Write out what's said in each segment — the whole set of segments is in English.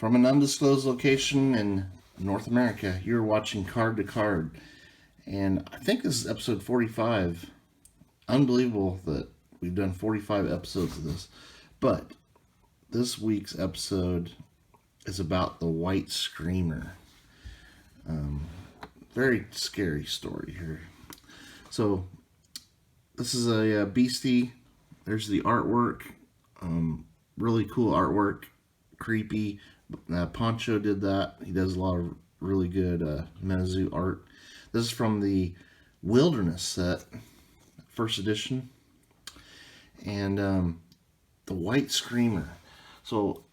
From an undisclosed location in North America, you're watching Card to Card. And I think this is episode 45. Unbelievable that we've done 45 episodes of this. But this week's episode is about the White Screamer. Very scary story here. So, this is a beastie. There's the artwork. Really cool artwork. Creepy. Poncho did that. He does a lot of really good Mezzu art. This is from the Wilderness set, first edition. And the White Screamer. So,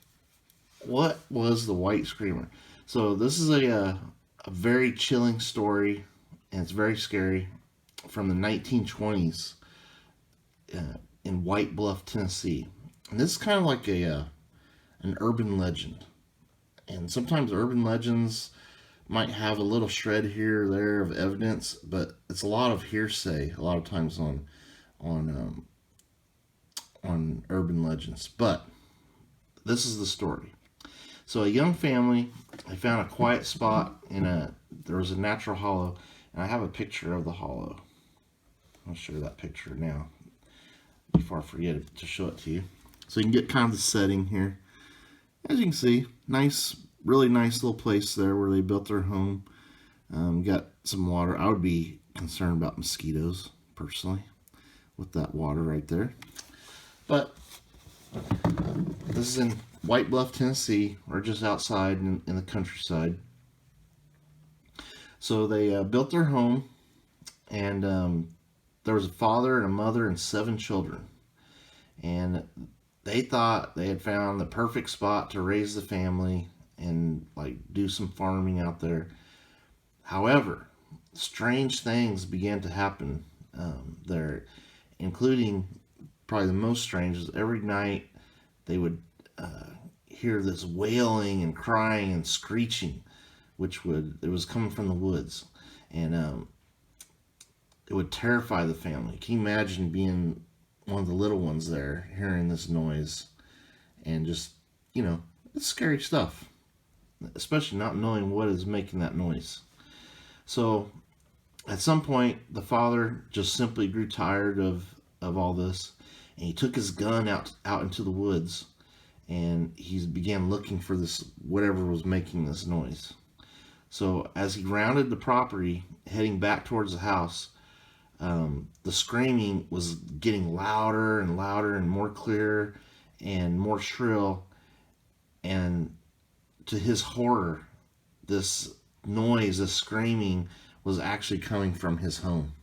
what was the White Screamer? So, this is a very chilling story, and it's very scary, from the 1920s in White Bluff, Tennessee. And this is kind of like an urban legend. And sometimes urban legends might have a little shred here or there of evidence, but it's a lot of hearsay a lot of times on urban legends. But this is the story. So a young family, they found a quiet spot there was a natural hollow, and I have a picture of the hollow. I'll show you that picture now before I forget to show it to you. So you can get kind of the setting here. As you can see, nice, really nice little place there where they built their home. Got some water. I would be concerned about mosquitoes, personally, with that water right there. But this is in White Bluff, Tennessee, or just outside in the countryside. So they built their home, and there was a father and a mother and 7 children. And they thought they had found the perfect spot to raise the family and like do some farming out there. However, strange things began to happen there, including probably the most strange is every night they would hear this wailing and crying and screeching, it was coming from the woods, and it would terrify the family. Can you imagine being one of the little ones there, hearing this noise, and just, it's scary stuff, especially not knowing what is making that noise. So, at some point, the father just simply grew tired of all this, and he took his gun out into the woods, and he began looking for this, whatever was making this noise. So, as he rounded the property, heading back towards the house, the screaming was getting louder and louder and more clear and more shrill. And to his horror, this noise, this screaming, was actually coming from his home.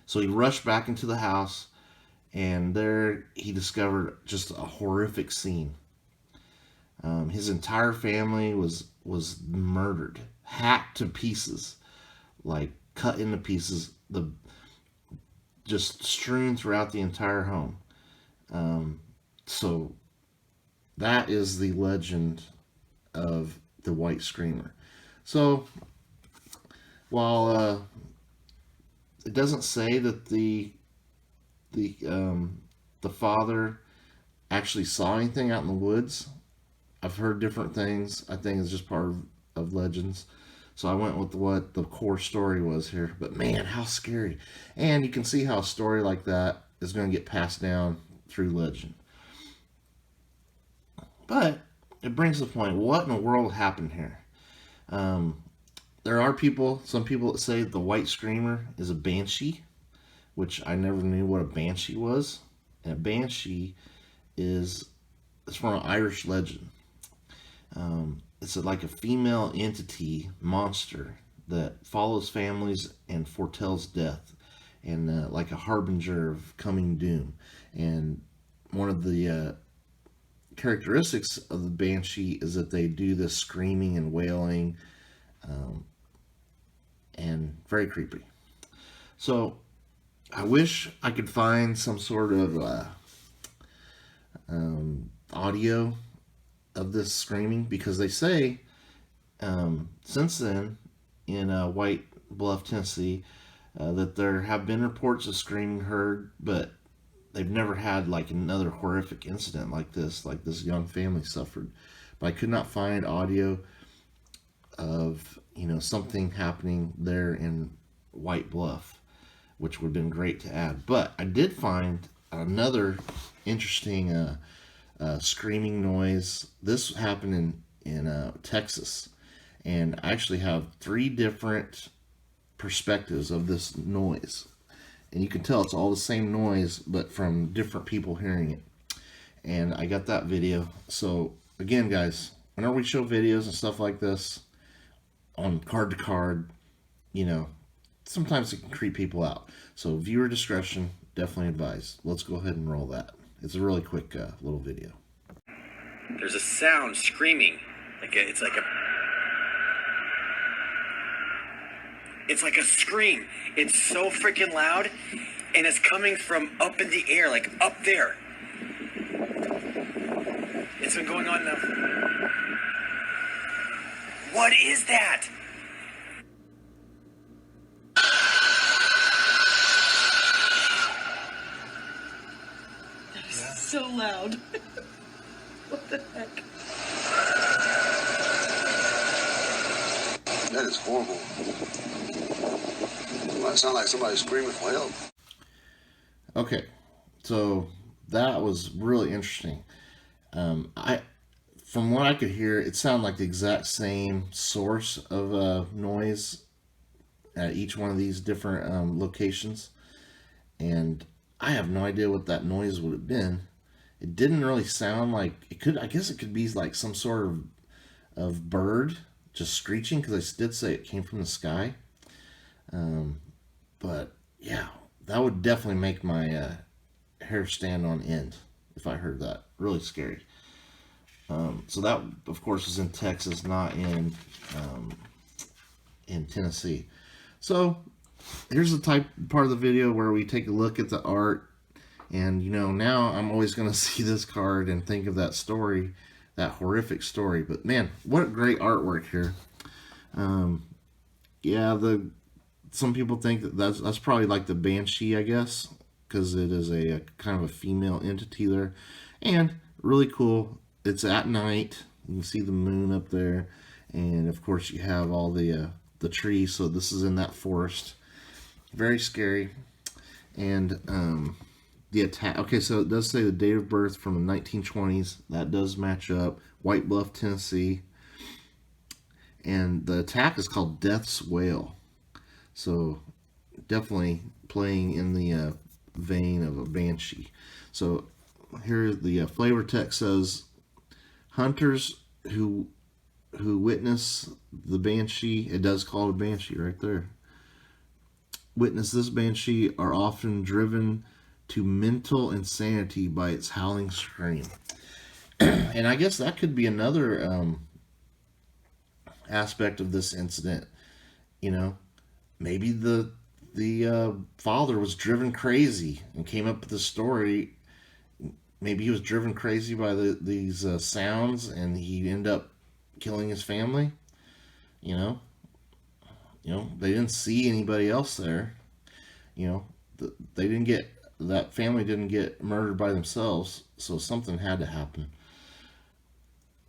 So he rushed back into the house, and there he discovered just a horrific scene. His entire family was murdered, hacked to pieces, like cut into pieces, just strewn throughout the entire home. So that is the legend of the White Screamer. So while it doesn't say that the father actually saw anything out in the woods, I've heard different things. I think it's just part of legends. So I went with what the core story was here. But man, how scary. And you can see how a story like that is going to get passed down through legend. But it brings the point, what in the world happened here? There are some people that say the White Screamer is a banshee, which I never knew what a banshee was. And a banshee it's from an Irish legend. It's like a female entity, monster, that follows families and foretells death, and like a harbinger of coming doom. And one of the characteristics of the banshee is that they do this screaming and wailing, and very creepy. So I wish I could find some sort of audio of this screaming, because they say since then in White Bluff, Tennessee, that there have been reports of screaming heard, but they've never had like another horrific incident like this young family suffered. but I could not find audio of, something happening there in White Bluff, which would have been great to add. But I did find another interesting screaming noise. This happened in Texas, and I actually have 3 different perspectives of this noise, and you can tell it's all the same noise, but from different people hearing it. And I got that video. So again, guys, whenever we show videos and stuff like this on card to card, sometimes it can creep people out. So viewer discretion definitely advised. Let's go ahead and roll that. It's a really quick little video. There's a sound screaming, it's like a scream. It's so freaking loud, and it's coming from up in the air, like up there. It's been going on now. What is that? That is so loud. What the heck? That is horrible. It might sound like somebody screaming for help. Okay, so that was really interesting. From what I could hear, it sounded like the exact same source of noise at each one of these different locations, and I have no idea what that noise would have been. It didn't really sound like it could. I guess it could be like some sort of bird just screeching, because I did say it came from the sky. But yeah, that would definitely make my hair stand on end if I heard that. Really scary. So that, of course, is in Texas, not in Tennessee. So here's the part of the video where we take a look at the art. And, now I'm always going to see this card and think of that story, that horrific story. But, man, what great artwork here. Yeah, some people think that's probably like the Banshee, I guess, because it is a kind of a female entity there. And really cool. It's at night. You can see the moon up there. And, of course, you have all the trees. So this is in that forest. Very scary. And the attack. Okay, so it does say the date of birth from the 1920s. That does match up. White Bluff, Tennessee. And the attack is called Death's Wail. So definitely playing in the vein of a banshee. So here the flavor text says, hunters who witness the banshee, it does call it a banshee right there, witness this banshee are often driven to mental insanity by its howling scream. And I guess that could be another aspect of this incident. Maybe the father was driven crazy and came up with the story. Maybe he was driven crazy by these sounds, and he ended up killing his family. They didn't see anybody else there. They didn't get, that family didn't get murdered by themselves, so something had to happen.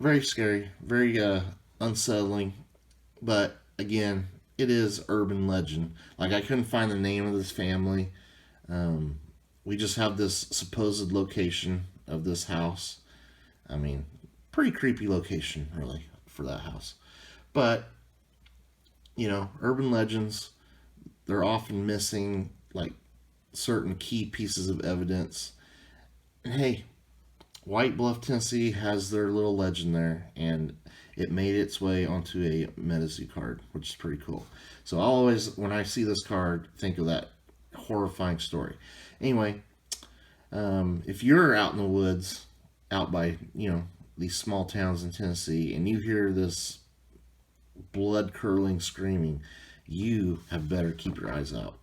Very scary, very unsettling, but again, it is urban legend. Like, I couldn't find the name of this family. We just have this supposed location of this house. I mean, pretty creepy location, really, for that house. But, urban legends, they're often missing, like, certain key pieces of evidence. And hey, White Bluff, Tennessee has their little legend there, and it made its way onto a Medici card, which is pretty cool. So I'll always, when I see this card, think of that horrifying story. Anyway, if you're out in the woods, out by, these small towns in Tennessee, and you hear this blood-curdling screaming, you have better keep your eyes out.